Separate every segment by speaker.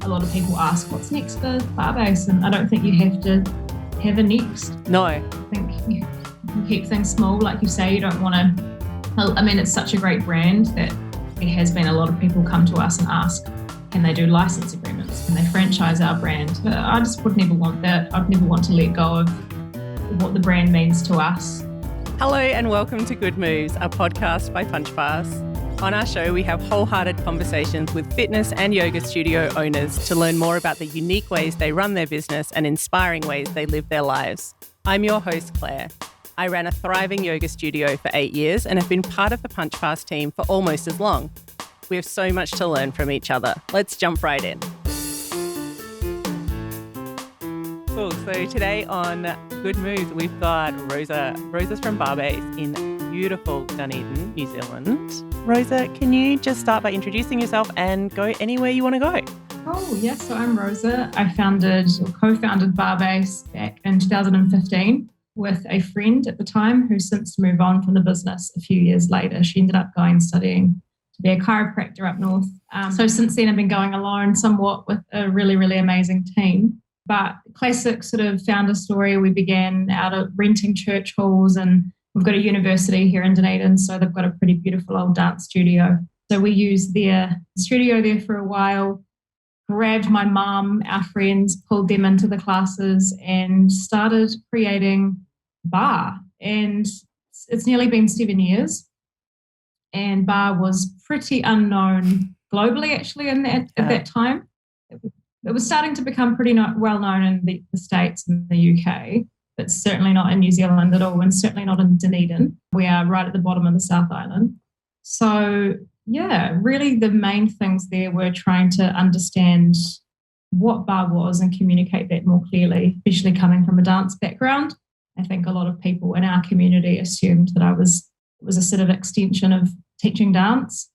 Speaker 1: a lot of people ask, what's next for Barre? And I don't think you have to have a next.
Speaker 2: No.
Speaker 1: I think you can keep things small. Like you say, you don't want to, I mean, it's such a great brand that there has been a lot of people come to us and ask, can they do license agreements? Can they franchise our brand? But I just would never want that. I'd never want to let go of what the brand means to us.
Speaker 2: Hello and welcome to Good Moves, a podcast by Punchpass. On our show, we have wholehearted conversations with fitness and yoga studio owners to learn more about the unique ways they run their business and inspiring ways they live their lives. I'm your host, Claire. I ran a thriving yoga studio for 8 years and have been part of the Punchpass team for almost as long. We have so much to learn from each other. Let's jump right in. Cool. So today on Good Moves, we've got Rosa. Rosa's from Barre in beautiful Dunedin, New Zealand. Rosa, can you just start by introducing yourself and go anywhere you want to go?
Speaker 1: Oh, yes. So I'm Rosa. I co-founded Barre back in 2015 with a friend at the time who's since moved on from the business a few years later. She ended up going studying to be a chiropractor up north. So since then, I've been going alone somewhat with a really, really amazing team. But classic sort of founder story, we began out of renting church halls, and we've got a university here in Dunedin, so they've got a pretty beautiful old dance studio. So we used their studio there for a while, grabbed my mum, our friends, pulled them into the classes and started creating Barre. And it's nearly been 7 years. And Barre was pretty unknown globally, actually, at that time. It was starting to become pretty well known in the States and the UK, but certainly not in New Zealand at all, and certainly not in Dunedin. We are right at the bottom of the South Island. So, yeah, really the main things there were trying to understand what Barre was and communicate that more clearly, especially coming from a dance background. I think a lot of people in our community assumed that it was a sort of extension of teaching dance,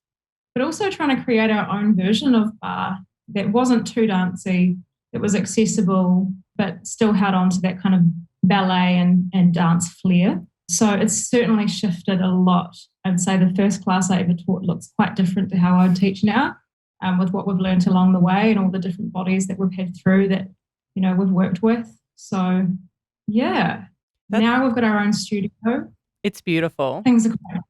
Speaker 1: but also trying to create our own version of Barre that wasn't too dancey, that was accessible, but still held on to that kind of ballet and dance flair. So it's certainly shifted a lot. I'd say the first class I ever taught looks quite different to how I would teach now, with what we've learned along the way and all the different bodies that we've had through that, you know, we've worked with. So, yeah, now we've got our own studio.
Speaker 2: It's beautiful.
Speaker 1: Things are quite...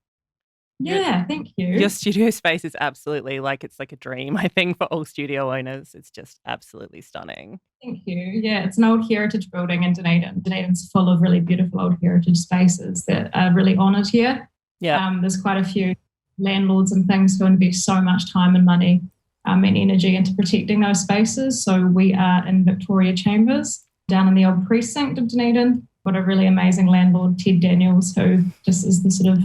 Speaker 1: Yeah, thank you.
Speaker 2: Your studio space is absolutely it's like a dream, I think, for all studio owners. It's just absolutely stunning.
Speaker 1: Thank you. Yeah, it's an old heritage building in Dunedin. Dunedin's full of really beautiful old heritage spaces that are really honoured here.
Speaker 2: Yeah.
Speaker 1: There's quite a few landlords and things who invest so much time and money and energy into protecting those spaces. So we are in Victoria Chambers, down in the old precinct of Dunedin. Got a really amazing landlord, Ted Daniels, who just is the sort of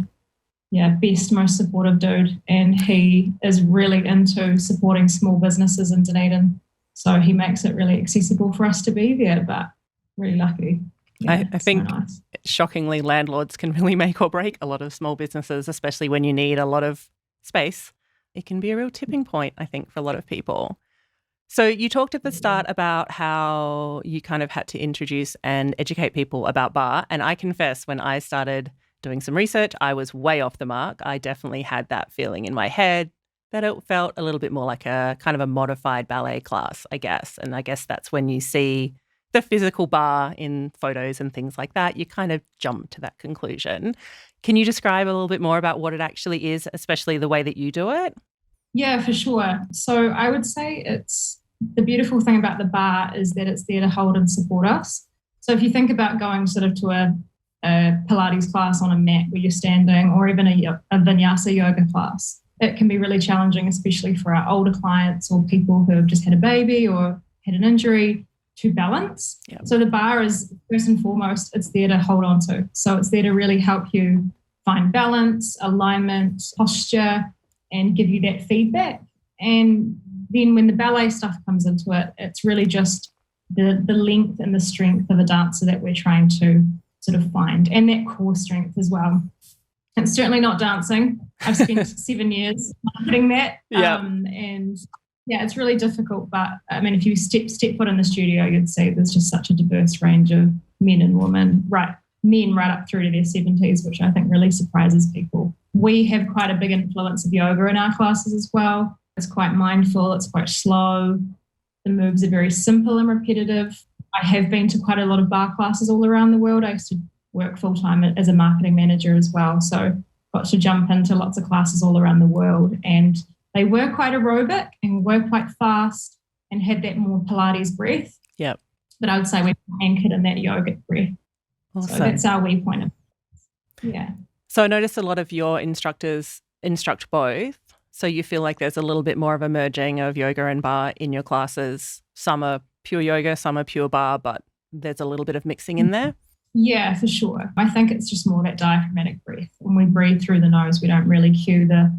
Speaker 1: best, most supportive dude. And he is really into supporting small businesses in Dunedin. So he makes it really accessible for us to be there, but really lucky. Yeah,
Speaker 2: I think,
Speaker 1: so nice.
Speaker 2: Shockingly, landlords can really make or break a lot of small businesses, especially when you need a lot of space. It can be a real tipping point, I think, for a lot of people. So you talked at the start about how you kind of had to introduce and educate people about Barre. And I confess, when I started doing some research, I was way off the mark. I definitely had that feeling in my head that it felt a little bit more like a kind of a modified ballet class, I guess. And I guess that's when you see the physical Barre in photos and things like that, you kind of jump to that conclusion. Can you describe a little bit more about what it actually is, especially the way that you do it?
Speaker 1: Yeah, for sure. So I would say it's the beautiful thing about the Barre is that it's there to hold and support us. So if you think about going sort of to a Pilates class on a mat where you're standing, or even a vinyasa yoga class, it can be really challenging, especially for our older clients or people who have just had a baby or had an injury, to balance. Yep. So the Barre is, first and foremost, it's there to hold on to. So it's there to really help you find balance, alignment, posture, and give you that feedback. And then when the ballet stuff comes into it, it's really just the length and the strength of a dancer that we're trying to sort of find, and that core strength as well. It's certainly not dancing. I've spent 7 years marketing that.
Speaker 2: Yeah.
Speaker 1: And yeah, it's really difficult. But I mean, if you step foot in the studio, you'd see there's just such a diverse range of men and women, men right up through to their 70s, which I think really surprises people. We have quite a big influence of yoga in our classes as well. It's quite mindful. It's quite slow. The moves are very simple and repetitive. I have been to quite a lot of bar classes all around the world. I used to work full-time as a marketing manager as well. So got to jump into lots of classes all around the world. And they were quite aerobic and were quite fast and had that more Pilates breath.
Speaker 2: Yep.
Speaker 1: But I would say we're anchored in that yogic breath.
Speaker 2: Awesome.
Speaker 1: So that's our wee point. Yeah.
Speaker 2: So I noticed a lot of your instructors instruct both. So you feel like there's a little bit more of a merging of yoga and bar in your classes. Some are pure yoga, some are pure bar, but there's a little bit of mixing in there.
Speaker 1: Yeah, for sure. I think it's just more that diaphragmatic breath. When we breathe through the nose, we don't really cue the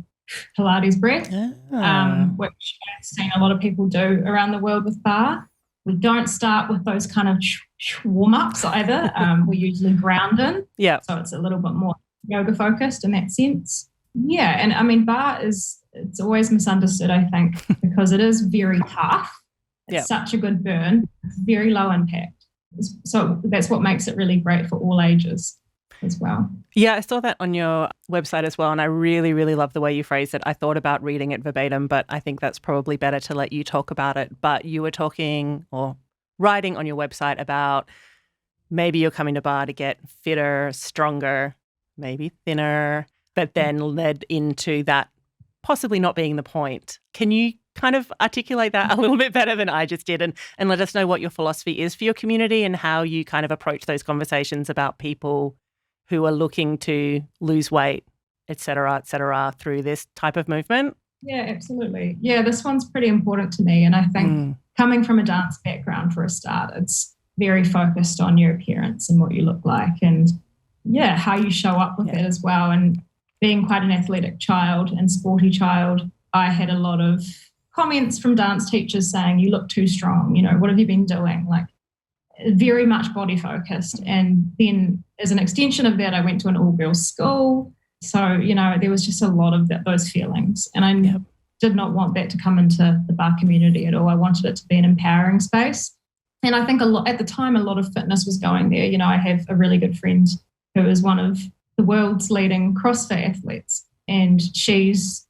Speaker 1: Pilates breath, which I've seen a lot of people do around the world with bar. We don't start with those kind of warm-ups either. We usually ground in.
Speaker 2: Yeah.
Speaker 1: So it's a little bit more yoga focused in that sense. Yeah. And I mean, bar it's always misunderstood, I think, because it is very tough. It's such a good burn. It's very low impact. So that's what makes it really great for all ages as well.
Speaker 2: Yeah, I saw that on your website as well, and I really, really love the way you phrased it. I thought about reading it verbatim, but I think that's probably better to let you talk about it. But you were talking or writing on your website about maybe you're coming to bar to get fitter, stronger, maybe thinner, but then led into that possibly not being the point. Can you kind of articulate that a little bit better than I just did and let us know what your philosophy is for your community and how you kind of approach those conversations about people who are looking to lose weight, et cetera, through this type of movement?
Speaker 1: Yeah, absolutely. Yeah, this one's pretty important to me. And I think coming from a dance background for a start, it's very focused on your appearance and what you look like and, yeah, how you show up with it as well. And being quite an athletic child and sporty child, I had a lot of comments from dance teachers saying, you look too strong, what have you been doing? Like, very much body focused. And then as an extension of that, I went to an all-girls school. So, there was just a lot of those feelings. And I did not want that to come into the bar community at all. I wanted it to be an empowering space. And I think at the time, a lot of fitness was going there. I have a really good friend who is one of the world's leading CrossFit athletes. And she's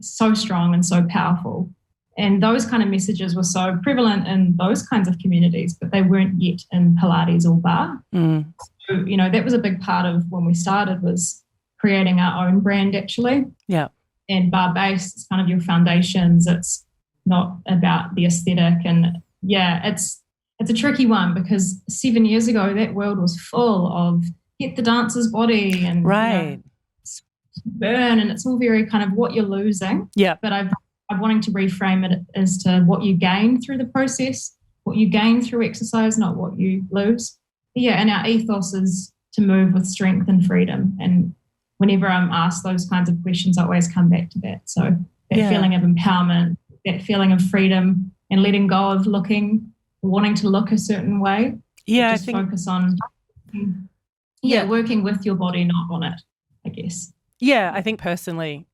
Speaker 1: so strong and so powerful. And those kind of messages were so prevalent in those kinds of communities, but they weren't yet in Pilates or bar. So, that was a big part of when we started was creating our own brand actually.
Speaker 2: Yeah.
Speaker 1: And bar-based, it's kind of your foundations. It's not about the aesthetic. And it's a tricky one because 7 years ago, that world was full of get the dancer's body and burn. And it's all very kind of what you're losing.
Speaker 2: Yeah.
Speaker 1: But I'm wanting to reframe it as to what you gain through the process, what you gain through exercise, not what you lose. Yeah, and our ethos is to move with strength and freedom. And whenever I'm asked those kinds of questions, I always come back to that. So that feeling of empowerment, that feeling of freedom and letting go of wanting to look a certain way.
Speaker 2: Yeah,
Speaker 1: just focus on working with your body, not on it, I guess.
Speaker 2: Yeah, I think personally,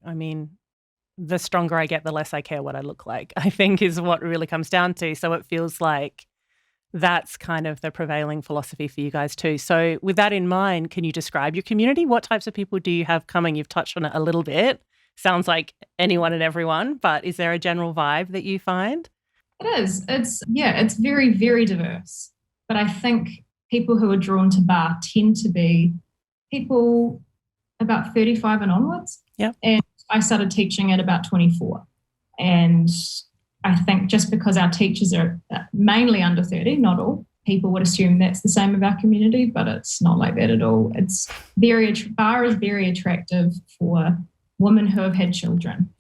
Speaker 2: the stronger I get, the less I care what I look like, I think is what really comes down to. So it feels like that's kind of the prevailing philosophy for you guys too. So with that in mind, can you describe your community? What types of people do you have coming? You've touched on it a little bit. Sounds like anyone and everyone, but is there a general vibe that you find?
Speaker 1: It is. It's very, very diverse. But I think people who are drawn to bar tend to be people about 35 and onwards.
Speaker 2: Yeah.
Speaker 1: And I started teaching at about 24. And I think just because our teachers are mainly under 30, not all, people would assume that's the same of our community, but it's not like that at all. It's bar is very attractive for women who have had children,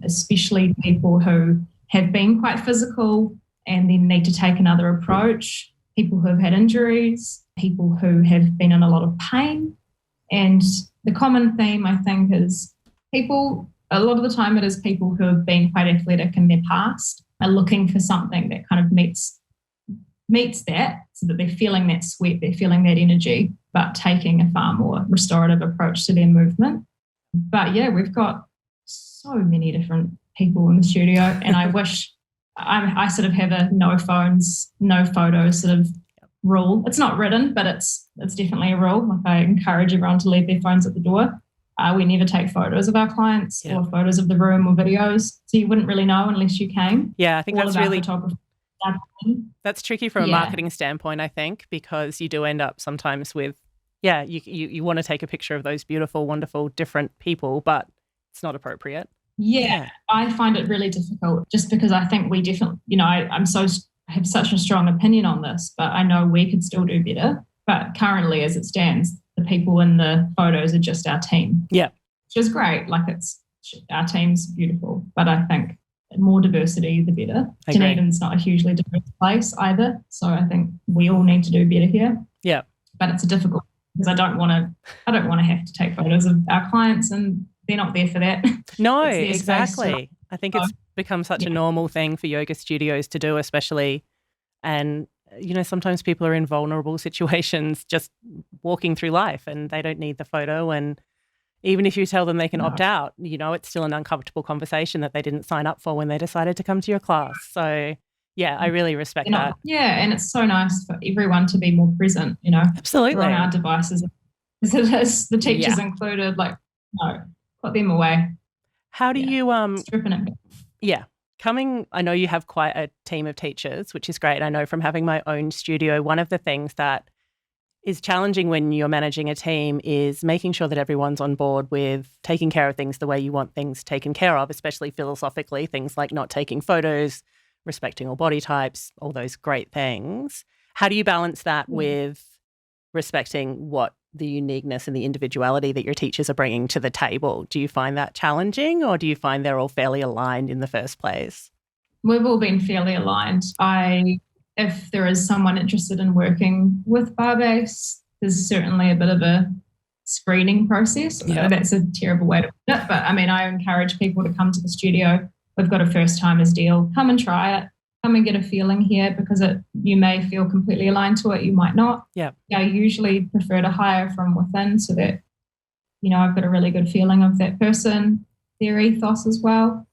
Speaker 1: especially people who have been quite physical and then need to take another approach, people who have had injuries, people who have been in a lot of pain. And the common theme, I think, is a lot of the time it is people who have been quite athletic in their past are looking for something that kind of meets that, so that they're feeling that sweat, they're feeling that energy, but taking a far more restorative approach to their movement. But yeah, we've got so many different people in the studio, and I wish I sort of have a no phones, no photos sort of rule. It's not written, but it's definitely a rule. Like, I encourage everyone to leave their phones at the door. We never take photos of our clients or photos of the room or videos, so you wouldn't really know unless you came.
Speaker 2: Yeah, I think that's really
Speaker 1: our team.
Speaker 2: That's tricky from a
Speaker 1: Yeah.
Speaker 2: marketing standpoint, I think, because you do end up sometimes with, you want to take a picture of those beautiful, wonderful, different people, but it's not appropriate.
Speaker 1: Yeah, I find it really difficult just because I think we definitely, I have such a strong opinion on this, but I know we could still do better. But currently, as it stands, the people in the photos are just our team.
Speaker 2: Yeah.
Speaker 1: Which is great. Like our team's beautiful, but I think more diversity, the better. Dunedin's not a hugely diverse place either. So I think we all need to do better here.
Speaker 2: Yeah.
Speaker 1: But it's difficult because I don't want to have to take photos of our clients and they're not there for that.
Speaker 2: No, exactly. I think it's become such a normal thing for yoga studios to do, especially. And, sometimes people are in vulnerable situations just walking through life and they don't need the photo. And even if you tell them they can opt out, it's still an uncomfortable conversation that they didn't sign up for when they decided to come to your class. So, yeah, I really respect that.
Speaker 1: Yeah, and it's so nice for everyone to be more present,
Speaker 2: Absolutely.
Speaker 1: on our devices. As it is, the teachers included, put them away.
Speaker 2: How do you
Speaker 1: stripping it?
Speaker 2: Yeah. I know you have quite a team of teachers, which is great. I know from having my own studio, one of the things that is challenging when you're managing a team is making sure that everyone's on board with taking care of things the way you want things taken care of, especially philosophically, things like not taking photos, respecting all body types, all those great things. How do you balance that with respecting what the uniqueness and the individuality that your teachers are bringing to the table? Do you find that challenging, or do you find they're all fairly aligned in the first place?
Speaker 1: We've all been fairly aligned. If there is someone interested in working with Barre, there's certainly a bit of a screening process.
Speaker 2: Yeah.
Speaker 1: That's a terrible way to put it, but I encourage people to come to the studio. We've got a first timers deal. Come and try it. Come and get a feeling here, because you may feel completely aligned to it, you might not.
Speaker 2: Yeah.
Speaker 1: I usually prefer to hire from within so that, I've got a really good feeling of that person, their ethos as well,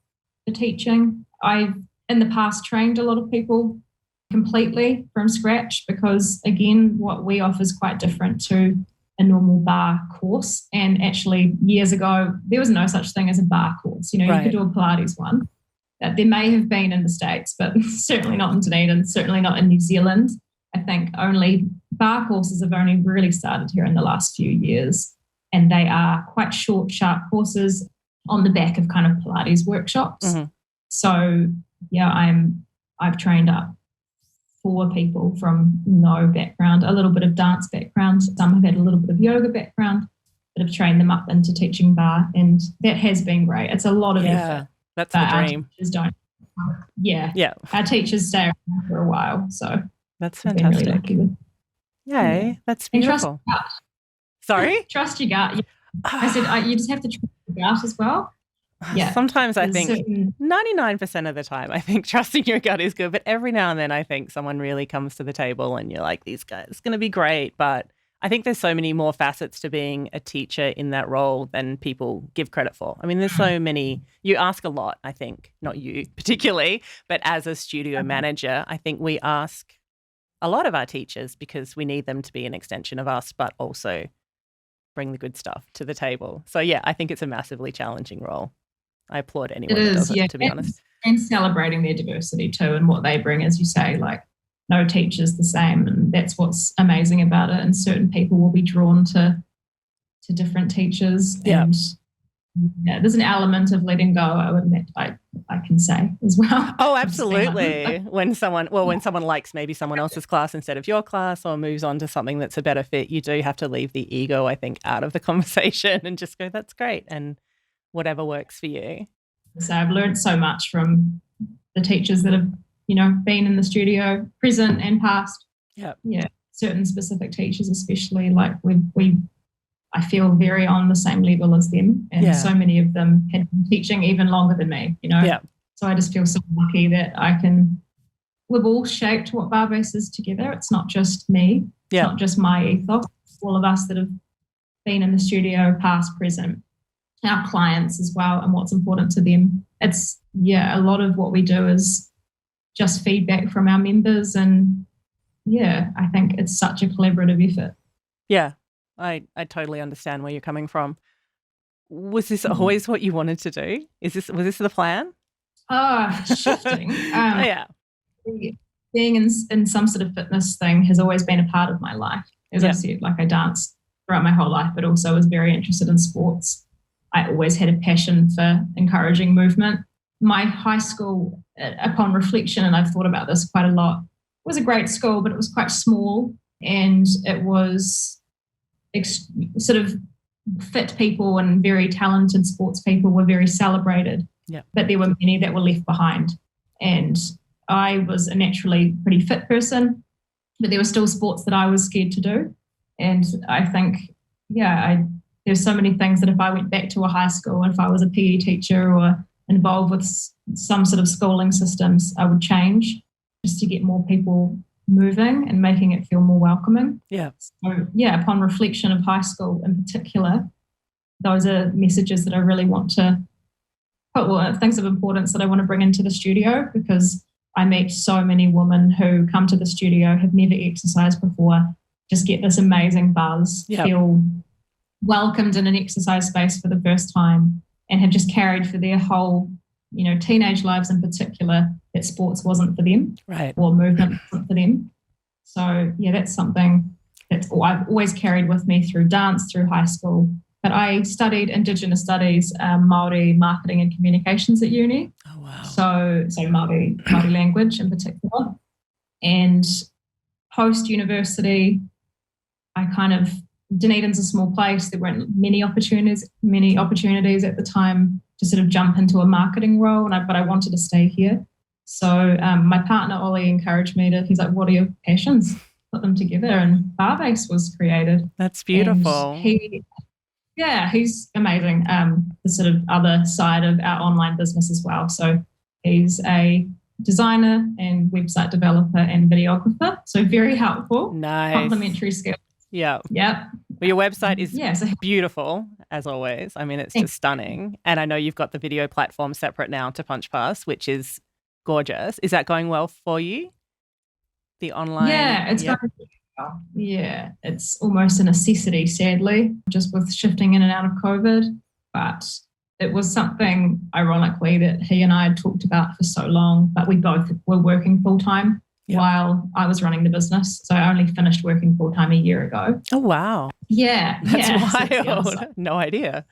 Speaker 1: the teaching. I've in the past trained a lot of people completely from scratch because, again, what we offer is quite different to a normal bar course. And actually, years ago, there was no such thing as a bar course. You could do a Pilates one. That there may have been in the States, but certainly not in Dunedin, certainly not in New Zealand. I think only bar courses have only really started here in the last few years. And they are quite short, sharp courses on the back of kind of Pilates workshops. Mm-hmm. So, I've trained up 4 people from no background, a little bit of dance background. Some have had a little bit of yoga background, but have trained them up into teaching bar. And that has been great. It's a lot of effort.
Speaker 2: That's the dream.
Speaker 1: Our teachers don't. Yeah. Our teachers stay around for a while, so
Speaker 2: that's fantastic.
Speaker 1: Really lucky with.
Speaker 2: Yay, that's beautiful. Sorry?
Speaker 1: Trust your gut. I said you just have to trust your gut as well. Yeah.
Speaker 2: Sometimes I think 99% of the time I think trusting your gut is good, but every now and then I think someone really comes to the table and you're like, these guys, it's going to be great, but I think there's so many more facets to being a teacher in that role than people give credit for. There's so many. You ask a lot, I think, not you particularly, but as a studio manager, I think we ask a lot of our teachers because we need them to be an extension of us, but also bring the good stuff to the table. So, I think it's a massively challenging role. I applaud anyone that does it, to be honest.
Speaker 1: And celebrating their diversity too and what they bring, as you say, no teacher's the same, and that's what's amazing about it. And certain people will be drawn to different teachers. And there's an element of letting go, I would admit, I can say as well.
Speaker 2: Oh, absolutely. When someone likes maybe someone else's class instead of your class or moves on to something that's a better fit, you do have to leave the ego, I think, out of the conversation and just go, that's great, and whatever works for you.
Speaker 1: So I've learned so much from the teachers that have been in the studio, present and past. Yeah. Certain specific teachers, especially, I feel very on the same level as them. And so many of them had been teaching even longer than me, Yeah. So I just feel so lucky that we've all shaped what Barre is together. It's not just me. It's not just my ethos. It's all of us that have been in the studio, past, present, our clients as well, and what's important to them. It's, a lot of what we do is just feedback from our members, and I think it's such a collaborative effort.
Speaker 2: Yeah, I totally understand where you're coming from. Was this always what you wanted to do? Was this the plan?
Speaker 1: Shifting. being in some sort of fitness thing has always been a part of my life. As I said, like I danced throughout my whole life, but also was very interested in sports. I always had a passion for encouraging movement. My high school, upon reflection, and I've thought about this quite a lot, was a great school, but it was quite small, and it was sort of fit people and very talented sports people were very celebrated.
Speaker 2: Yeah.
Speaker 1: But there were many that were left behind. And I was a naturally pretty fit person, but there were still sports that I was scared to do. And I think, there's so many things that if I went back to a high school, if I was a PE teacher or involved with some sort of schooling systems, I would change just to get more people moving and making it feel more welcoming.
Speaker 2: Yeah.
Speaker 1: So, upon reflection of high school in particular, those are messages that I really want to put, things of importance that I want to bring into the studio, because I meet so many women who come to the studio, have never exercised before, just get this amazing buzz, feel welcomed in an exercise space for the first time, and have just carried for their whole, teenage lives in particular, that sports wasn't for them,
Speaker 2: right,
Speaker 1: or movement wasn't for them. So that's something that I've always carried with me through dance, through high school. But I studied Indigenous Studies, Māori marketing and communications at uni.
Speaker 2: Oh wow!
Speaker 1: So Māori language in particular, and post university, Dunedin's a small place. There weren't many opportunities at the time to sort of jump into a marketing role, but I wanted to stay here. So my partner Ollie encouraged me he's like, what are your passions? Put them together, and Barre was created.
Speaker 2: That's beautiful.
Speaker 1: And he's amazing. The sort of other side of our online business as well. So he's a designer and website developer and videographer. So very helpful.
Speaker 2: Nice.
Speaker 1: Complementary skills.
Speaker 2: Yeah.
Speaker 1: Yep.
Speaker 2: Well, your website is beautiful, as always. I mean, it's just stunning. And I know you've got the video platform separate now to Punchpass, which is gorgeous. Is that going well for you? The online?
Speaker 1: Yeah, it's going well. Yeah, it's almost a necessity, sadly, just with shifting in and out of COVID. But it was something, ironically, that he and I had talked about for so long, but we both were working full-time. Yep. While I was running the business. So I only finished working full-time a year ago.
Speaker 2: Oh, wow.
Speaker 1: Yeah.
Speaker 2: That's wild. No idea.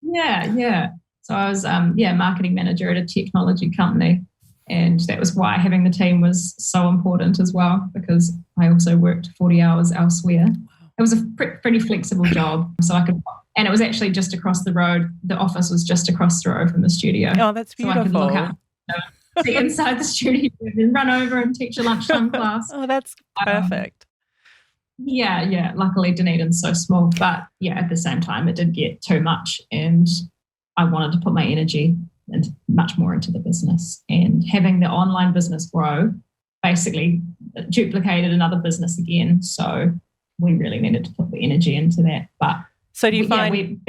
Speaker 1: Yeah. So I was, marketing manager at a technology company. And that was why having the team was so important as well, because I also worked 40 hours elsewhere. Wow. It was a pretty flexible job. So and it was actually just across the road. The office was just across the road from the studio.
Speaker 2: Oh, that's beautiful.
Speaker 1: So I could look out. See inside the studio and run over and teach a lunchtime class.
Speaker 2: Oh, that's perfect.
Speaker 1: Luckily, Dunedin's so small, but at the same time, it did get too much, and I wanted to put my energy and much more into the business. And having the online business grow basically duplicated another business again. So we really needed to put the energy into that. But
Speaker 2: so do you find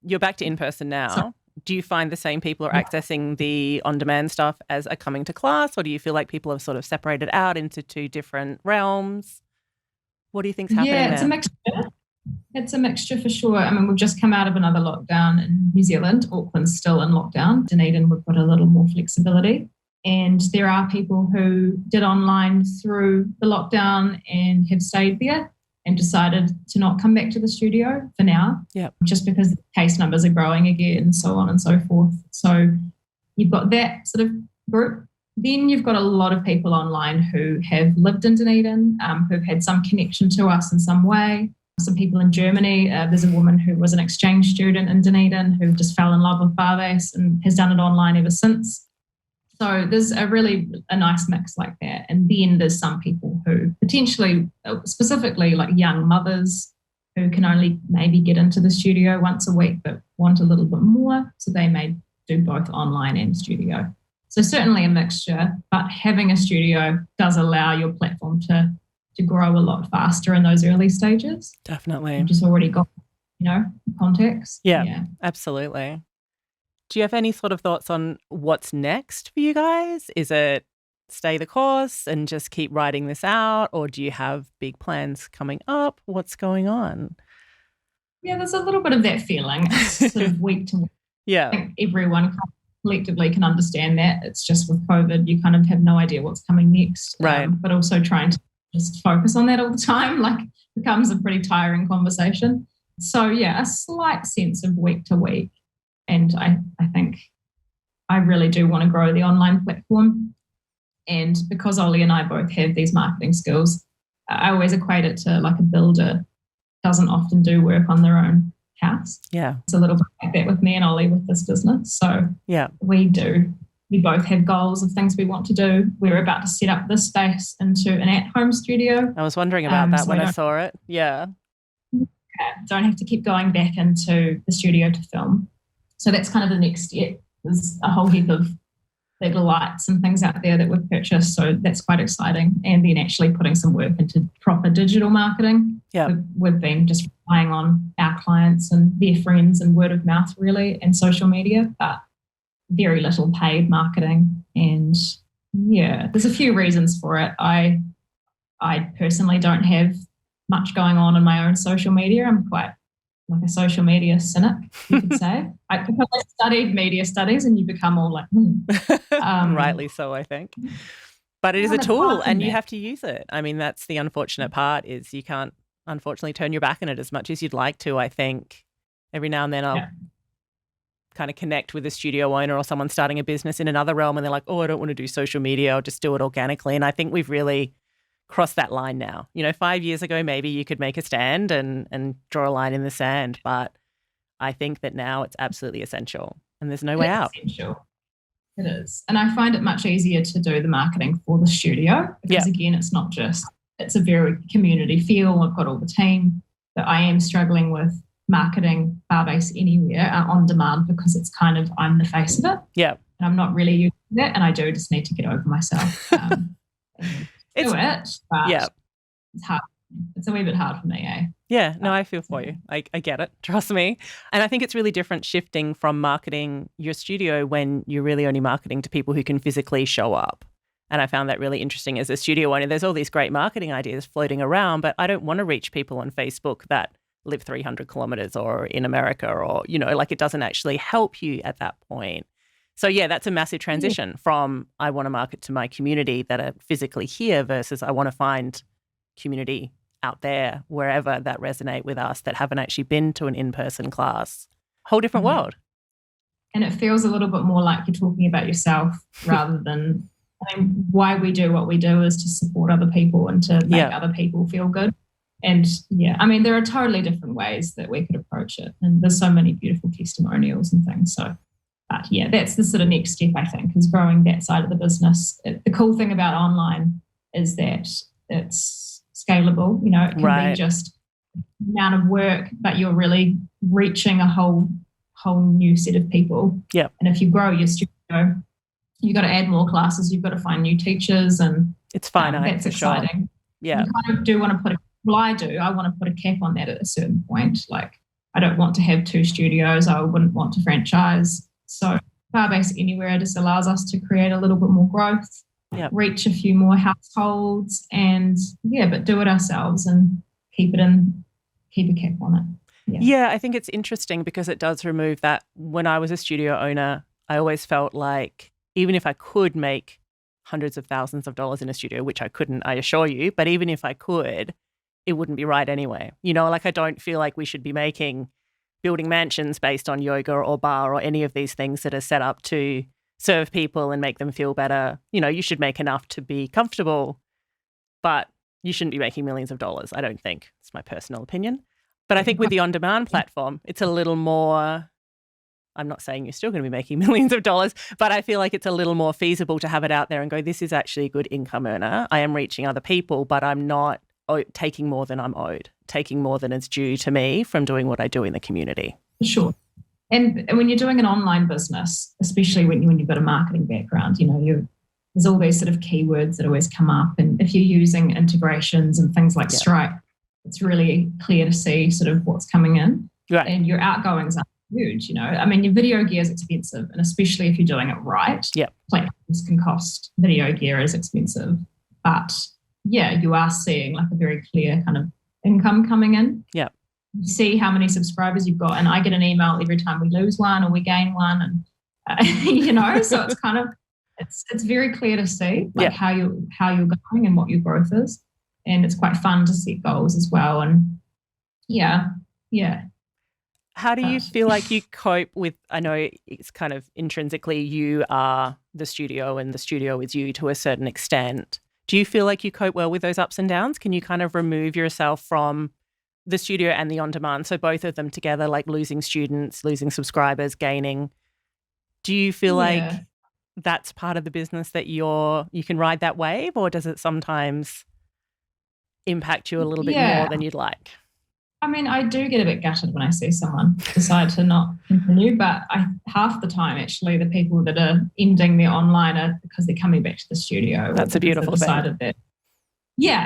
Speaker 2: you're back to in person now? So, do you find the same people are accessing the on-demand stuff as are coming to class, or do you feel like people have sort of separated out into two different realms? What do you think's happening
Speaker 1: there? It's a mixture. It's a mixture for sure. I mean, we've just come out of another lockdown in New Zealand. Auckland's still in lockdown. Dunedin, we've got a little more flexibility. And there are people who did online through the lockdown and have stayed there and decided to not come back to the studio for now, just because the case numbers are growing again and so on and so forth. So you've got that sort of group. Then you've got a lot of people online who have lived in Dunedin, who've had some connection to us in some way. Some people in Germany. There's a woman who was an exchange student in Dunedin who just fell in love with Barre and has done it online ever since. So there's a nice mix like that. And then there's some people who potentially, specifically like young mothers who can only maybe get into the studio once a week but want a little bit more. So they may do both online and studio. So certainly a mixture, but having a studio does allow your platform to grow a lot faster in those early stages.
Speaker 2: Definitely.
Speaker 1: You've just already got, context.
Speaker 2: Yeah, absolutely. Do you have any sort of thoughts on what's next for you guys? Is it stay the course and just keep writing this out, or do you have big plans coming up? What's going on? Yeah,
Speaker 1: there's a little bit of that feeling. It's sort of week to week.
Speaker 2: Yeah.
Speaker 1: I think everyone collectively can understand that. It's just with COVID, you kind of have no idea what's coming next.
Speaker 2: Right.
Speaker 1: But also trying to just focus on that all the time, like becomes a pretty tiring conversation. So yeah, a slight sense of week to week. And I think I really do want to grow the online platform. And because Ollie and I both have these marketing skills, I always equate it to like a builder doesn't often do work on their own house.
Speaker 2: Yeah.
Speaker 1: It's a little bit like that with me and Ollie with this business. So
Speaker 2: yeah,
Speaker 1: we do. We both have goals of things we want to do. We're about to set up this space into an at-home studio.
Speaker 2: I was wondering about that when I saw it. Yeah.
Speaker 1: Don't have to keep going back into the studio to film. So that's kind of the next step. There's a whole heap of big lights and things out there that we've purchased. So that's quite exciting. And then actually putting some work into proper digital marketing.
Speaker 2: Yeah.
Speaker 1: We've been just relying on our clients and their friends and word of mouth really and social media, but very little paid marketing. And yeah, there's a few reasons for it. I personally don't have much going on in my own social media. I'm quite like a social media cynic, you could say. Because I studied media studies and you become all like,
Speaker 2: rightly so, I think. But it is a tool and you have to use it. I mean, that's the unfortunate part is you can't, unfortunately, turn your back on it as much as you'd like to. I think every now and then I'll kind of connect with a studio owner or someone starting a business in another realm and they're like, oh, I don't want to do social media. I'll just do it organically. And I think we've really crossed that line now. 5 years ago, maybe you could make a stand and draw a line in the sand. But I think that now it's absolutely essential and there's no way out.
Speaker 1: Essential. It is. And I find it much easier to do the marketing for the studio because, again, it's not just, it's a very community feel. I've got all the team, but I am struggling with marketing Barbase Anywhere on demand because it's kind of, I'm the face of it.
Speaker 2: Yeah.
Speaker 1: And I'm not really used to that. And I do just need to get over myself. It's hard. It's a wee bit hard for me, eh?
Speaker 2: Yeah, no, I feel for you. I get it. Trust me. And I think it's really different shifting from marketing your studio when you're really only marketing to people who can physically show up. And I found that really interesting as a studio owner. There's all these great marketing ideas floating around, but I don't want to reach people on Facebook that live 300 kilometers or in America or, like it doesn't actually help you at that point. So, yeah, that's a massive transition from I want to market to my community that are physically here versus I want to find community out there, wherever that resonate with us that haven't actually been to an in-person class. Whole different world.
Speaker 1: And it feels a little bit more like you're talking about yourself rather than, why we do what we do is to support other people and to make other people feel good. And there are totally different ways that we could approach it. And there's so many beautiful testimonials and things. So, but that's the sort of next step, I think, is growing that side of the business. The cool thing about online is that it's scalable. It can be just amount of work, but you're really reaching a whole new set of people.
Speaker 2: Yeah. And
Speaker 1: if you grow your studio, you've got to add more classes. You've got to find new teachers, and
Speaker 2: it's finite.
Speaker 1: That's exciting.
Speaker 2: Sure. Yeah.
Speaker 1: You kind of do want to put I want to put a cap on that at a certain point. Like, I don't want to have 2 studios. I wouldn't want to franchise. So Barbase Anywhere just allows us to create a little bit more growth, reach a few more households, and but do it ourselves and keep a cap on it.
Speaker 2: Yeah, I think it's interesting because it does remove that. When I was a studio owner, I always felt like even if I could make hundreds of thousands of dollars in a studio, which I couldn't, I assure you, but even if I could, it wouldn't be right anyway. I don't feel like we should be building mansions based on yoga or bar or any of these things that are set up to serve people and make them feel better. You should make enough to be comfortable, but you shouldn't be making millions of dollars, I don't think. It's my personal opinion. But I think with the on-demand platform, it's a little more, I'm not saying you're still going to be making millions of dollars, but I feel like it's a little more feasible to have it out there and go, this is actually a good income earner. I am reaching other people, but I'm not taking more than I'm owed, taking more than is due to me from doing what I do in the community.
Speaker 1: Sure. And when you're doing an online business, especially when you've got a marketing background, there's all these sort of keywords that always come up. And if you're using integrations and things like Stripe, it's really clear to see sort of what's coming in.
Speaker 2: Right.
Speaker 1: And your outgoings are huge, your video gear is expensive, and especially if you're doing it right, platforms can cost video gear is expensive. But you are seeing like a very clear kind of income coming in.
Speaker 2: Yeah. You
Speaker 1: see how many subscribers you've got, and I get an email every time we lose one or we gain one, So it's kind of, it's very clear to see like how you're going and what your growth is. And it's quite fun to set goals as well. And yeah.
Speaker 2: How do you feel like you cope with, I know it's kind of intrinsically you are the studio and the studio is you to a certain extent. Do you feel like you cope well with those ups and downs? Can you kind of remove yourself from the studio and the on-demand, so both of them together, like losing students, losing subscribers, gaining? Do you feel like that's part of the business that you can ride that wave, or does it sometimes impact you a little bit more than you'd like?
Speaker 1: I mean, I do get a bit gutted when I see someone decide to not continue, but half the time, actually, the people that are ending their online are because they're coming back to the studio.
Speaker 2: That's a beautiful thing.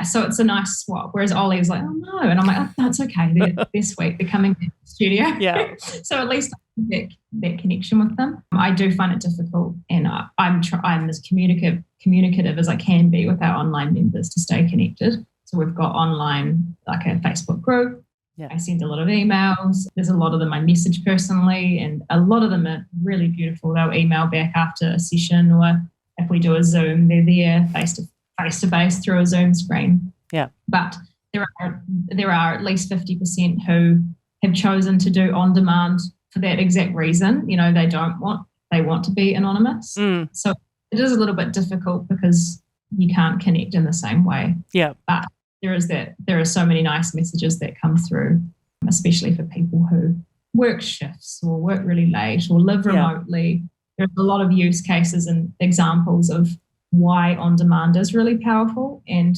Speaker 1: So it's a nice swap. Whereas Ollie's like, oh no, and I'm like, oh, that's okay. They're sweet. They're coming back to the studio.
Speaker 2: Yeah.
Speaker 1: So at least I get that connection with them. I do find it difficult, and I'm as communicative as I can be with our online members to stay connected. So we've got online, like a Facebook group. Yeah. I send a lot of emails. There's a lot of them I message personally, and a lot of them are really beautiful. They'll email back after a session, or if we do a Zoom, they're there face to face through a Zoom screen.
Speaker 2: Yeah.
Speaker 1: But there are at least 50% who have chosen to do on demand for that exact reason. They want to be anonymous. So it is a little bit difficult because you can't connect in the same way.
Speaker 2: Yeah.
Speaker 1: But there are so many nice messages that come through, especially for people who work shifts or work really late or live remotely. There's a lot of use cases and examples of why on demand is really powerful and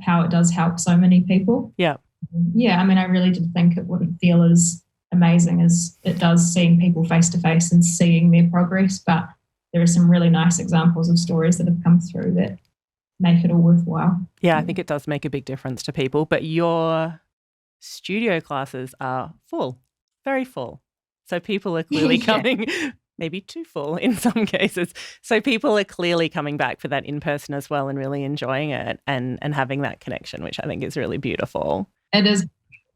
Speaker 1: how it does help so many people.
Speaker 2: Yeah.
Speaker 1: Yeah, I mean, I really did think it wouldn't feel as amazing as it does seeing people face to face and seeing their progress, but there are some really nice examples of stories that have come through that make it all worthwhile.
Speaker 2: Yeah, I think it does make a big difference to people. But your studio classes are full, very full. So people are clearly coming, maybe too full in some cases. So people are clearly coming back for that in person as well and really enjoying it and having that connection, which I think is really beautiful.
Speaker 1: It is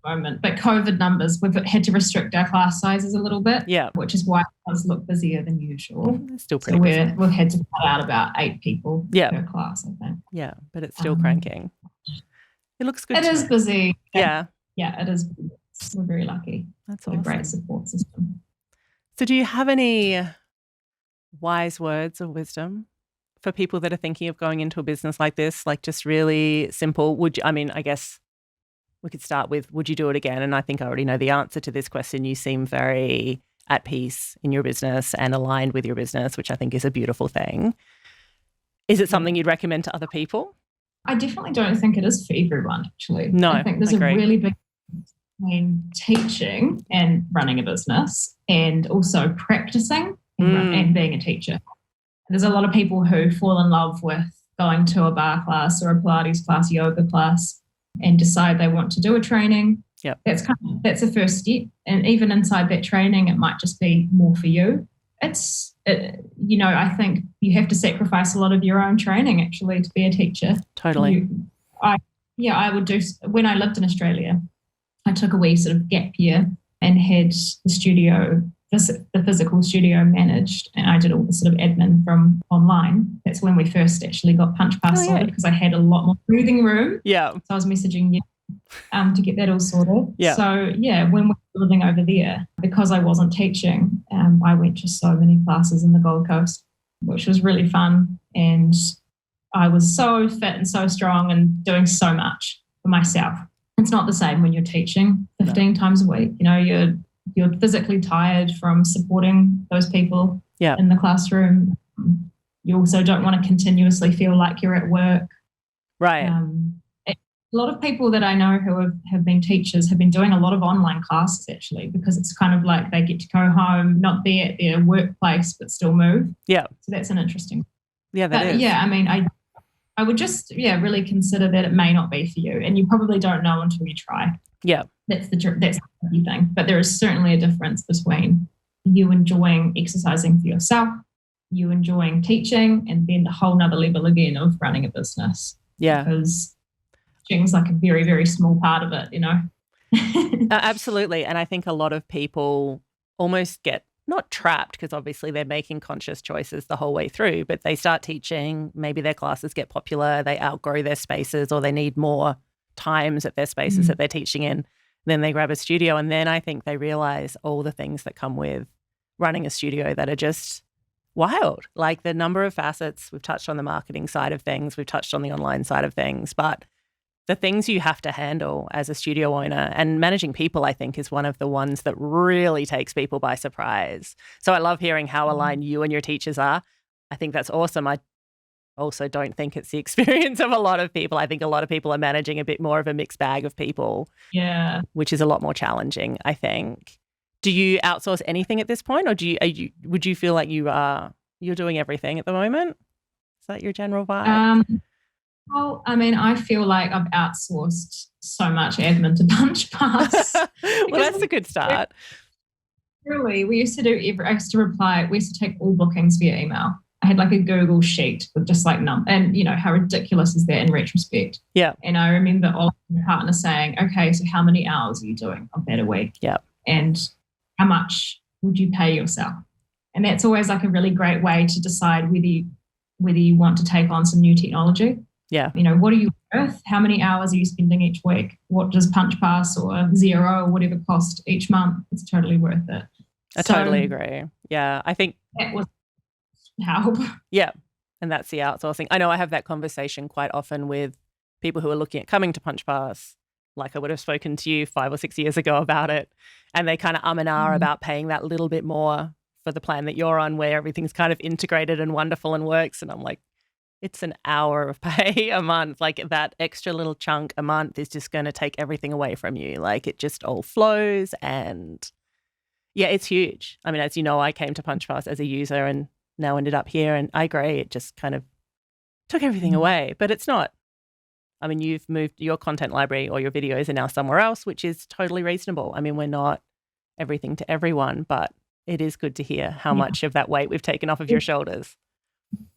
Speaker 1: moment, but COVID numbers, we've had to restrict our class sizes a little bit, which is why it does look busier than usual.
Speaker 2: It's still pretty busy.
Speaker 1: We've had to cut out about 8 people per class, I think.
Speaker 2: Yeah, but it's still cranking. It looks good.
Speaker 1: It is busy.
Speaker 2: Yeah,
Speaker 1: it is. We're very lucky.
Speaker 2: That's
Speaker 1: awesome. A great support system.
Speaker 2: So do you have any wise words of wisdom for people that are thinking of going into a business like this? Like just really simple. I guess we could start with, would you do it again? And I think I already know the answer to this question. You seem very at peace in your business and aligned with your business, which I think is a beautiful thing. Is it something you'd recommend to other people?
Speaker 1: I definitely don't think it is for everyone, actually.
Speaker 2: No,
Speaker 1: I think there's a really big difference between teaching and running a business and also practicing and being a teacher. There's a lot of people who fall in love with going to a bar class or a Pilates class, yoga class, and decide they want to do a training.
Speaker 2: Yep.
Speaker 1: That's a first step. And even inside that training, it might just be more for you. I think you have to sacrifice a lot of your own training actually to be a teacher.
Speaker 2: Totally.
Speaker 1: I would do, when I lived in Australia, I took a wee sort of gap year and had the physical studio managed, and I did all the sort of admin from online. That's when we first actually got Punchpass sorted because I had a lot more breathing room.
Speaker 2: Yeah.
Speaker 1: So I was messaging you to get that all sorted.
Speaker 2: Yeah.
Speaker 1: So when we were living over there, because I wasn't teaching, I went to so many classes in the Gold Coast, which was really fun. And I was so fit and so strong and doing so much for myself. It's not the same when you're teaching 15 times a week. You're physically tired from supporting those people in the classroom. You also don't want to continuously feel like you're at work.
Speaker 2: Right.
Speaker 1: A lot of people that I know who have been teachers have been doing a lot of online classes actually, because it's kind of like they get to go home, not be at their workplace, but still move.
Speaker 2: Yeah.
Speaker 1: So that's an interesting.
Speaker 2: Yeah, that is.
Speaker 1: Yeah, I mean, I would just really consider that it may not be for you, and you probably don't know until you try.
Speaker 2: Yeah.
Speaker 1: That's the tricky thing. But there is certainly a difference between you enjoying exercising for yourself, you enjoying teaching, and then the whole nother level again of running a business.
Speaker 2: Yeah.
Speaker 1: Because teaching's like a very, very small part of it,
Speaker 2: Absolutely. And I think a lot of people almost get not trapped, because obviously they're making conscious choices the whole way through, but they start teaching, maybe their classes get popular, they outgrow their spaces, or they need more times at their spaces that they're teaching in. Then they grab a studio, and then I think they realize all the things that come with running a studio that are just wild. Like the number of facets, we've touched on the marketing side of things, we've touched on the online side of things, but the things you have to handle as a studio owner, and managing people, I think, is one of the ones that really takes people by surprise. So I love hearing how aligned you and your teachers are. I think that's awesome. I also don't think it's the experience of a lot of people. I think a lot of people are managing a bit more of a mixed bag of people, which is a lot more challenging, I think. Do you outsource anything at this point, or would you feel like you're doing everything at the moment? Is that your general vibe?
Speaker 1: Well, I mean, I feel like I've outsourced so much admin to Punchpass.
Speaker 2: Well, that's a good start.
Speaker 1: Really, we used to do I used to reply. We used to take all bookings via email. I had like a Google sheet with just like and you know, how ridiculous is that in retrospect?
Speaker 2: Yeah.
Speaker 1: And I remember all my partner saying, "Okay, so how many hours are you doing of that a week?
Speaker 2: Yeah.
Speaker 1: And how much would you pay yourself?" And that's always like a really great way to decide whether you want to take on some new technology.
Speaker 2: Yeah.
Speaker 1: You know, what are you worth? How many hours are you spending each week? What does Punchpass or Xero or whatever cost each month? It's totally worth it.
Speaker 2: I totally agree. Yeah. I think
Speaker 1: that was help.
Speaker 2: Yeah. And that's the outsourcing. I know I have that conversation quite often with people who are looking at coming to Punchpass. Like I would have spoken to you 5 or 6 years ago about it. And they kind of and ah about paying that little bit more for the plan that you're on, where everything's kind of integrated and wonderful and works. And I'm like, it's an hour of pay a month. Like that extra little chunk a month is just going to take everything away from you. Like it just all flows, and yeah, it's huge. I mean, as you know, I came to Punchpass as a user and now ended up here, and I agree, it just kind of took everything away. But it's not. I mean, you've moved your content library, or your videos are now somewhere else, which is totally reasonable. I mean, we're not everything to everyone, but it is good to hear how much of that weight we've taken off of your shoulders.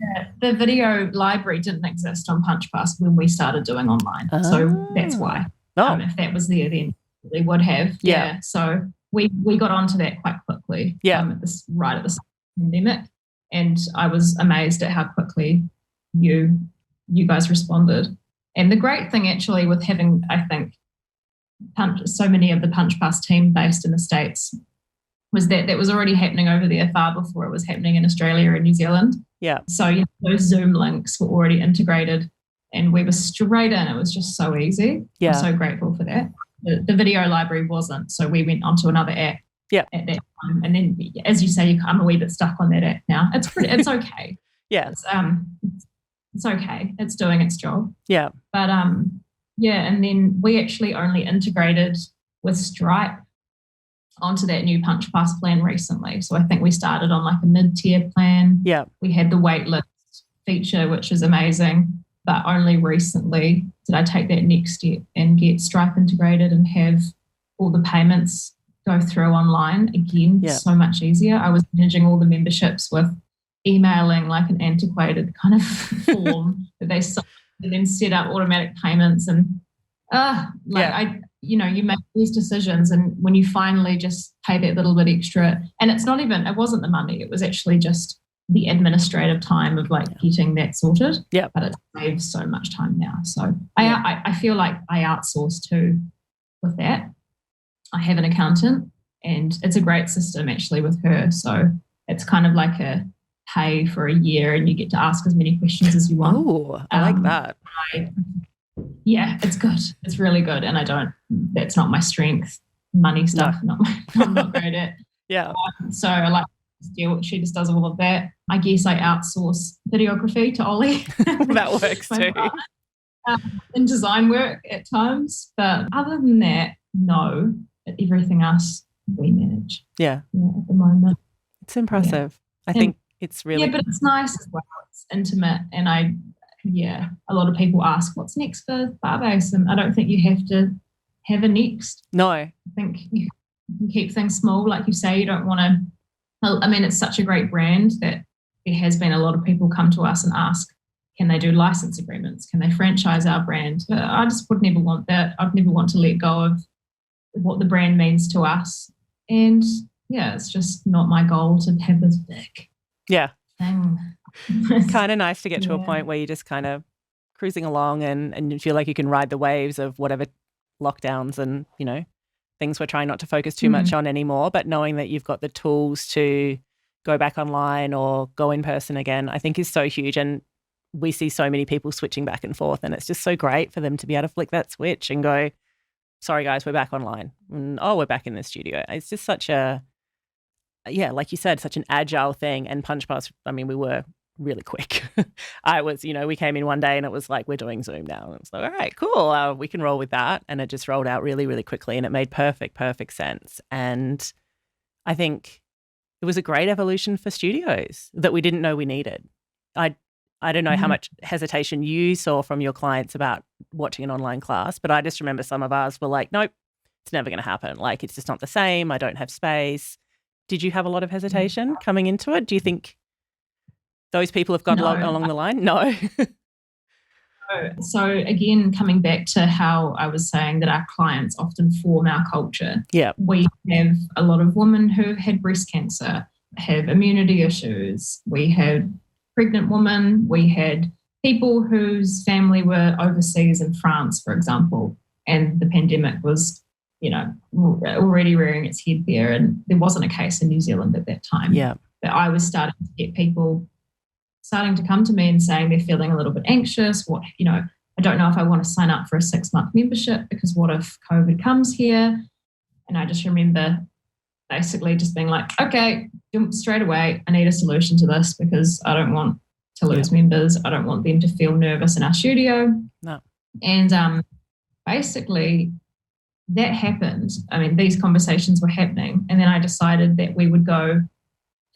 Speaker 1: Yeah, the video library didn't exist on Punchpass when we started doing online. So that's why. If that was there, then they would have. Yeah. So we got onto that quite quickly.
Speaker 2: Yeah.
Speaker 1: Right at the start of the pandemic. And I was amazed at how quickly you guys responded. And the great thing actually with having, I think, so many of the Punchpass team based in the States was that was already happening over there far before it was happening in Australia and New Zealand.
Speaker 2: Yeah.
Speaker 1: So those Zoom links were already integrated, and we were straight in. It was just so easy.
Speaker 2: Yeah.
Speaker 1: I'm so grateful for that. The video library wasn't, so we went onto another app at that time. And then, as you say, I'm a wee bit stuck on that app now. It's okay.
Speaker 2: Yeah.
Speaker 1: It's okay. It's doing its job.
Speaker 2: Yeah.
Speaker 1: But and then we actually only integrated with Stripe onto that new Punchpass plan recently. So I think we started on like a mid-tier plan.
Speaker 2: Yeah.
Speaker 1: We had the waitlist feature, which is amazing, but only recently did I take that next step and get Stripe integrated and have all the payments go through online again. So much easier. I was managing all the memberships with emailing like an antiquated kind of form that they signed and then set up automatic payments, and you make these decisions, and when you finally just pay that little bit extra, and it wasn't the money, it was actually just the administrative time of like getting that sorted.
Speaker 2: Yeah.
Speaker 1: But it saves so much time now. So I feel like I outsource too with that. I have an accountant, and it's a great system actually with her. So it's kind of like a pay for a year and you get to ask as many questions as you want.
Speaker 2: Oh, I like that.
Speaker 1: It's good. It's really good. And that's not my strength. Money stuff, I'm not great at.
Speaker 2: Yeah.
Speaker 1: So I like she just does all of that. I guess I outsource videography to Ollie.
Speaker 2: That works too.
Speaker 1: And design work at times. But other than that, no. Everything else we manage.
Speaker 2: Yeah.
Speaker 1: At the moment.
Speaker 2: It's impressive. I think it's really...
Speaker 1: Yeah, but it's nice as well. It's intimate. And a lot of people ask, what's next for Barre? And I don't think you have to have a next.
Speaker 2: No.
Speaker 1: I think you can keep things small. Like you say, you don't want to... I mean, it's such a great brand that there has been a lot of people come to us and ask, can they do license agreements? Can they franchise our brand? But I just would never want that. I'd never want to let go of what the brand means to us. And yeah, it's just not my goal to have this big
Speaker 2: Yeah.
Speaker 1: thing.
Speaker 2: Kind of nice to get to a point where you're just kind of cruising along and you feel like you can ride the waves of whatever lockdowns and, things we're trying not to focus too much on anymore, but knowing that you've got the tools to go back online or go in person again, I think is so huge. And we see so many people switching back and forth, and it's just so great for them to be able to flick that switch and go, sorry guys, we're back online. And, we're back in the studio. It's just such like you said, such an agile thing. And Punchpass, I mean, we were really quick. We came in one day and it was like, we're doing Zoom now. And it's like, all right, cool. We can roll with that. And it just rolled out really, really quickly, and it made perfect sense. And I think it was a great evolution for studios that we didn't know we needed. I don't know how much hesitation you saw from your clients about watching an online class, but I just remember some of ours were like, nope, it's never going to happen. Like, it's just not the same. I don't have space. Did you have a lot of hesitation coming into it? Do you think those people have got along the line? No.
Speaker 1: So again, coming back to how I was saying that our clients often form our culture.
Speaker 2: Yeah.
Speaker 1: We have a lot of women who had breast cancer, have immunity issues. We had pregnant women. We had people whose family were overseas in France, for example, and the pandemic was, already rearing its head there. And there wasn't a case in New Zealand at that time.
Speaker 2: Yeah.
Speaker 1: But I was starting to get people starting to come to me and saying they're feeling a little bit anxious. I don't know if I want to sign up for a 6-month membership because what if COVID comes here? And I just remember basically just being like, okay, straight away, I need a solution to this because I don't want to lose members. I don't want them to feel nervous in our studio.
Speaker 2: No.
Speaker 1: And basically that happened. I mean, these conversations were happening. And then I decided that we would go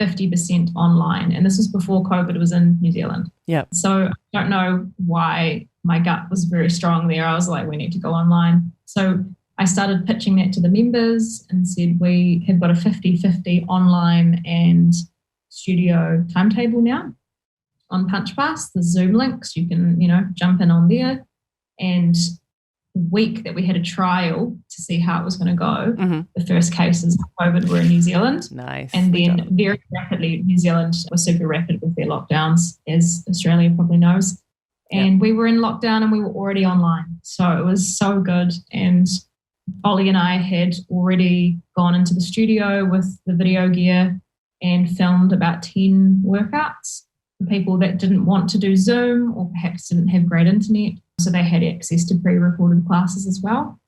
Speaker 1: 50% online. And this was before COVID was in New Zealand.
Speaker 2: Yeah.
Speaker 1: So I don't know why my gut was very strong there. I was like, we need to go online. So I started pitching that to the members and said, we have got a 50-50 online and studio timetable now on Punchpass. The Zoom links, you can, jump in on there. And the week that we had a trial to see how it was going to go, the first cases of COVID were in New Zealand.
Speaker 2: Nice.
Speaker 1: And then very rapidly, New Zealand was super rapid with their lockdowns, as Australia probably knows. And we were in lockdown and we were already online. So it was so good. And Ollie and I had already gone into the studio with the video gear and filmed about 10 workouts for people that didn't want to do Zoom or perhaps didn't have great internet. So they had access to pre-recorded classes as well.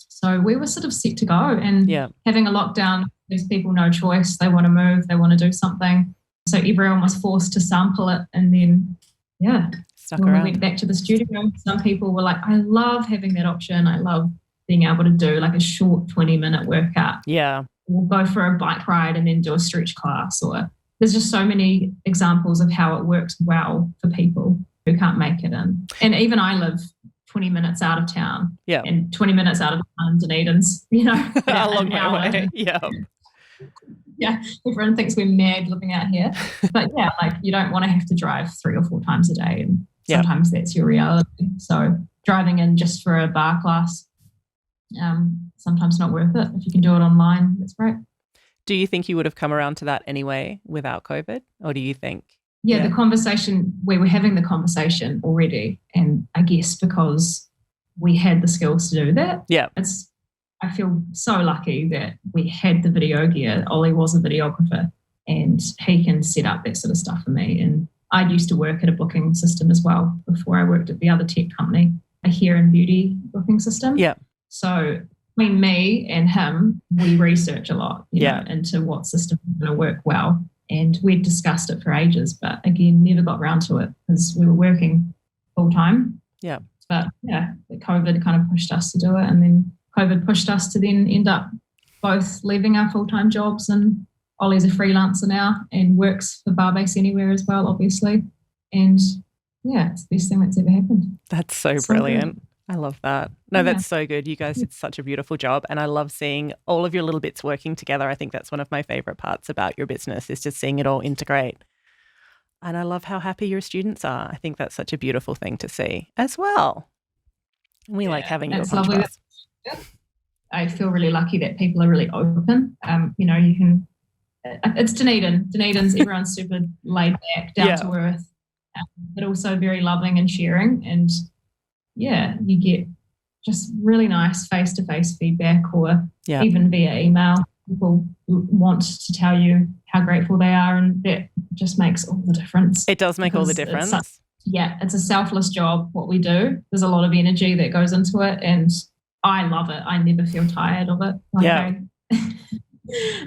Speaker 1: So we were sort of set to go, and having a lockdown gives people no choice. They want to move, they want to do something. So everyone was forced to sample it. And then, when we went back to the studio, some people were like, I love having that option. I love being able to do like a short 20-minute workout.
Speaker 2: Yeah.
Speaker 1: We'll go for a bike ride and then do a stretch class. Or there's just so many examples of how it works well for people who can't make it in. And even I live 20 minutes out of town. Yeah. And 20 minutes out of town in Dunedin's,
Speaker 2: a long way. Yeah.
Speaker 1: Yeah. Everyone thinks we're mad living out here. But you don't want to have to drive 3 or 4 times a day. And sometimes that's your reality. So driving in just for a bar class, sometimes not worth it. If you can do it online, that's great.
Speaker 2: Do you think you would have come around to that anyway without COVID? Or do you think?
Speaker 1: Yeah, the conversation, we were having the conversation already. And I guess because we had the skills to do that.
Speaker 2: Yeah.
Speaker 1: I feel so lucky that we had the video gear. Ollie was a videographer and he can set up that sort of stuff for me. And I used to work at a booking system as well before I worked at the other tech company, a hair and beauty booking system.
Speaker 2: Yeah.
Speaker 1: So between me and him, we research a lot into what system is going to work well. And we'd discussed it for ages, but again, never got around to it because we were working full time.
Speaker 2: Yeah.
Speaker 1: But the COVID kind of pushed us to do it. And then COVID pushed us to then end up both leaving our full-time jobs, and Ollie's a freelancer now and works for Barre Anywhere as well, obviously. And it's the best thing that's ever happened.
Speaker 2: That's so brilliant. Good. I love that. No, that's so good. You guys did such a beautiful job. And I love seeing all of your little bits working together. I think that's one of my favorite parts about your business, is just seeing it all integrate. And I love how happy your students are. I think that's such a beautiful thing to see as well. And we like having your Punchpass.
Speaker 1: I feel really lucky that people are really open. You know, you can, it's Dunedin. Dunedin's everyone's super laid back, down to earth, but also very loving and sharing. And yeah, you get just really nice face-to-face feedback, or even via email. People want to tell you how grateful they are, and that just makes all the difference.
Speaker 2: It does make all the difference.
Speaker 1: It's a selfless job, what we do. There's a lot of energy that goes into it, and I love it. I never feel tired of it.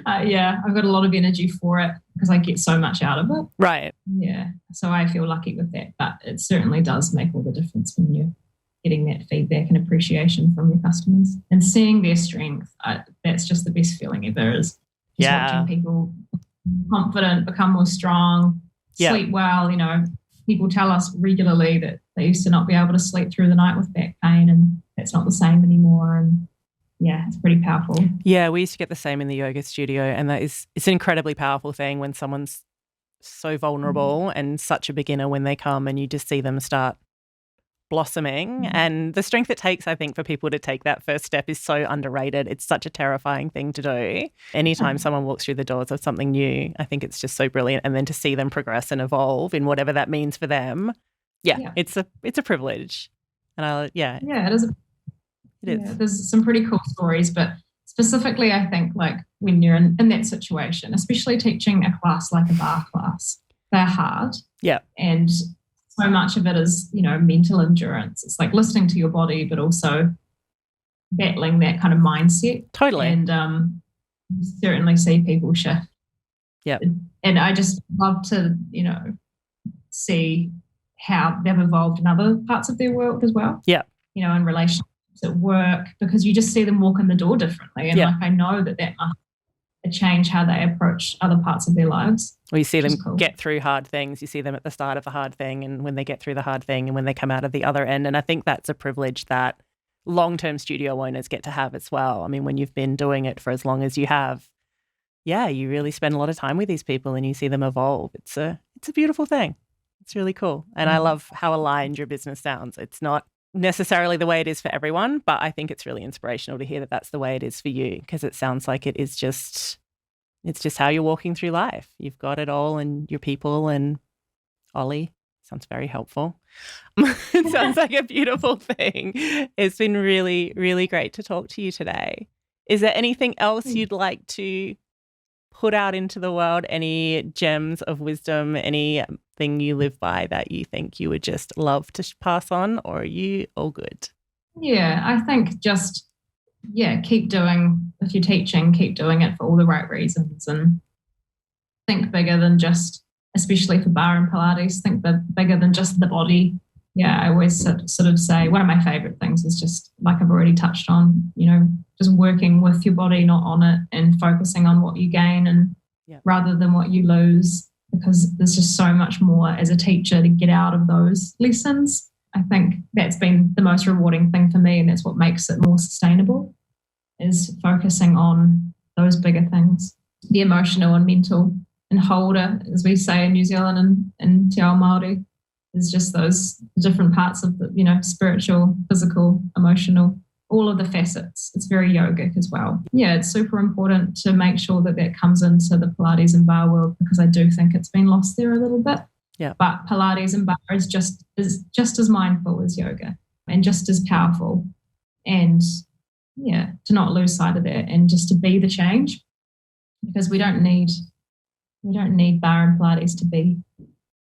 Speaker 1: I've got a lot of energy for it because I get so much out of it.
Speaker 2: Right.
Speaker 1: Yeah. So I feel lucky with that, but it certainly does make all the difference when you're getting that feedback and appreciation from your customers and seeing their strength. That's just the best feeling ever, is just watching people confident, become more strong, sleep well. You know, people tell us regularly that they used to not be able to sleep through the night with back pain, and that's not the same anymore. And yeah, it's pretty powerful.
Speaker 2: Yeah, we used to get the same in the yoga studio, and it's an incredibly powerful thing when someone's so vulnerable and such a beginner when they come, and you just see them start blossoming. And the strength it takes, I think, for people to take that first step is so underrated. It's such a terrifying thing to do. Anytime someone walks through the doors of something new, I think it's just so brilliant. And then to see them progress and evolve in whatever that means for them, it's a privilege. And it is. It is.
Speaker 1: There's some pretty cool stories, but specifically, I think, like when you're in that situation, especially teaching a class like a bar class, they're hard.
Speaker 2: Yeah.
Speaker 1: And so much of it is, you know, mental endurance. It's like listening to your body, but also battling that kind of mindset.
Speaker 2: Totally.
Speaker 1: And you certainly see people shift.
Speaker 2: Yeah.
Speaker 1: And I just love to, you know, see how they've evolved in other parts of their world as well.
Speaker 2: Yeah.
Speaker 1: You know, in relationships at work, because you just see them walk in the door differently. And like I know that must change how they approach other parts of their lives.
Speaker 2: Well, you see them get through hard things. You see them at the start of a hard thing, and when they get through the hard thing, and when they come out of the other end. And I think that's a privilege that long-term studio owners get to have as well. I mean, when you've been doing it for as long as you have, you really spend a lot of time with these people and you see them evolve. It's a beautiful thing. It's really cool. And I love how aligned your business sounds. It's not necessarily the way it is for everyone, but I think it's really inspirational to hear that that's the way it is for you, because it sounds like it is just, it's just how you're walking through life. You've got it all, and your people, and Ollie sounds very helpful. It sounds like a beautiful thing. It's been really, really great to talk to you today. Is there anything else you'd like to put out into the world? Any gems of wisdom, anything you live by that you think you would just love to pass on, or are you all good? Yeah, I think just, keep doing, if you're teaching, keep doing it for all the right reasons, and think bigger than just, especially for Barre and Pilates, think bigger than just the body. Yeah, I always sort of say one of my favorite things is just, like I've already touched on, you know, just working with your body, not on it, and focusing on what you gain and rather than what you lose, because there's just so much more as a teacher to get out of those lessons. I think that's been the most rewarding thing for me, and that's what makes it more sustainable, is focusing on those bigger things, the emotional and mental, and holder, as we say in New Zealand and Te Ao Māori. There's just those different parts of the, you know, spiritual, physical, emotional, all of the facets. It's very yogic as well. Yeah, it's super important to make sure that comes into the Pilates and Barre world, because I do think it's been lost there a little bit. Yeah. But Pilates and Barre is just as mindful as yoga, and just as powerful. And to not lose sight of that, and just to be the change, because we don't need Barre and Pilates to be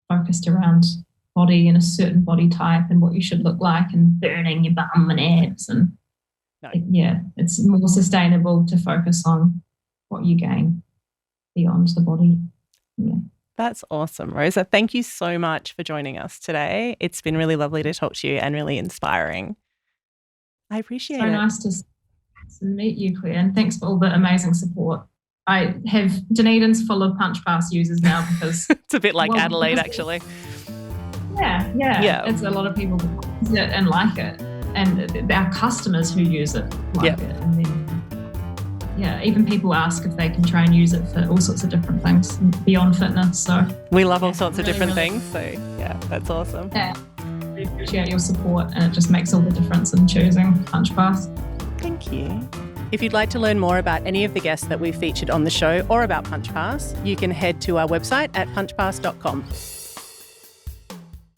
Speaker 2: focused around body and a certain body type and what you should look like and burning your bum and abs. And it's more sustainable to focus on what you gain beyond the body. Yeah. That's awesome, Rosa. Thank you so much for joining us today. It's been really lovely to talk to you and really inspiring. I appreciate it. So nice to meet you, Claire, and thanks for all the amazing support. I have Dunedin's full of Punchpass users now, because it's a bit like Adelaide, actually. Yeah. It's a lot of people who use it and like it, and our customers who use it like it. And then, even people ask if they can try and use it for all sorts of different things beyond fitness. So we love all sorts of different things. So that's awesome. Yeah, we appreciate your support, and it just makes all the difference in choosing Punchpass. Thank you. If you'd like to learn more about any of the guests that we've featured on the show or about Punchpass, you can head to our website at punchpass.com.